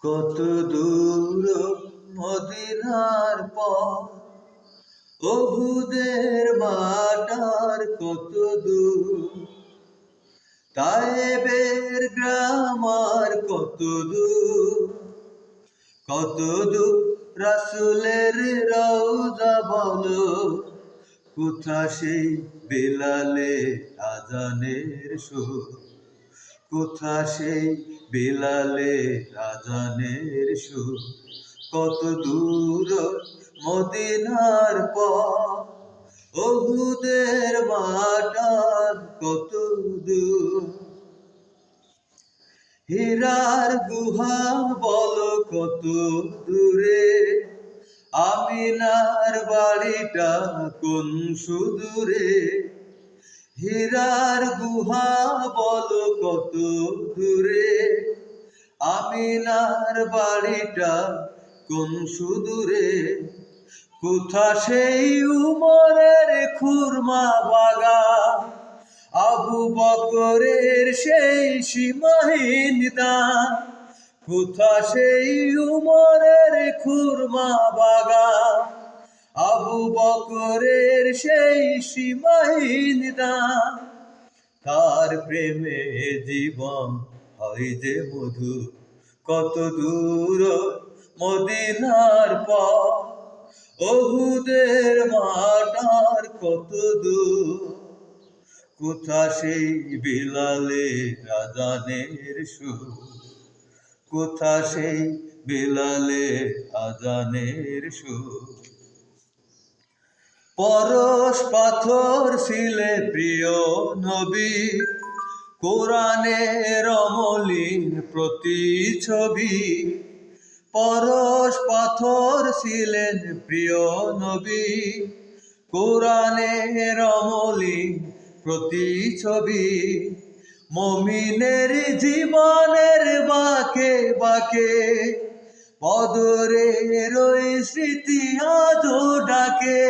কত দূর মদিনার পথ, ওহুদের বাটার কত দূর, তায়েবের গ্রাম আর কত দূর, কত দূর রাসূলের রওজা বলো, কোথা সেই বেলালে আজানের সুর, কোথা সেই বেলালে আজানের সুর। কত দূর মদিনার পথ, ওহুদের বাটার কত দূর, হীরার গুহা বলো কত দূরে, আমিনার বাড়িটা কোন সুদূরে। হীরার গুহা বলো কত দূরে, আমিনার বাড়িটা কোন সুদূরে। কোথা সেই উমরের খুরমা বাগান, আবু বকরের সেই সীমাহীন দান। কোথা সেই উমরের খুরমা বাগান, আবু বকরের সেই সীমাহীন দান। তার প্রেমে জীবন হয় যে মধু, কত দূর মদিনার পথ, ওহুদের মাটার কত দূর। কোথা সেই বিলালে আজানের সুর, কোথা সেই বিলালে আজানের সুর। পরশ পাথর ছিলে প্রিয় নবী, কোরআনের অমলিন প্রতিছবি। পরশ পাথর ছিলেন প্রিয় নবী, কোরআনের অমলিন প্রতিছবি। মুমিনের জীবনের বাঁকে বাঁকে বদরের ওই স্মৃতি আজও ডাকে।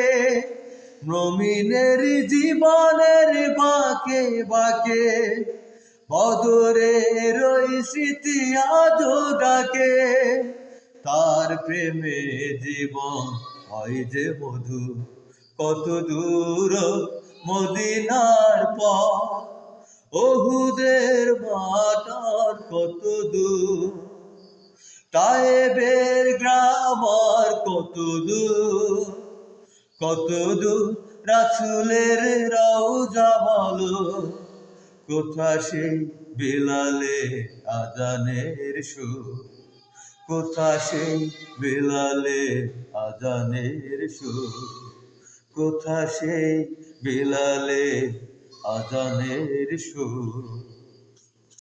মুমিনের জীবনের বাঁকে বাঁকে বদরের ওই স্মৃতি আজও ডাকে। তার প্রেমে জীবন হয় যে মধু, কত দূর মদিনার পথ, ওহুদের বাটার কত দূর, তায়েবের গ্রাম আর কত দূর, কত দূর রাসূলের রওজা বলো, কোথা সেই বেলালে আজানের সুর, কোথা সেই বেলালে আজানের সুর, কোথা সেই বেলালে আজানের সুর।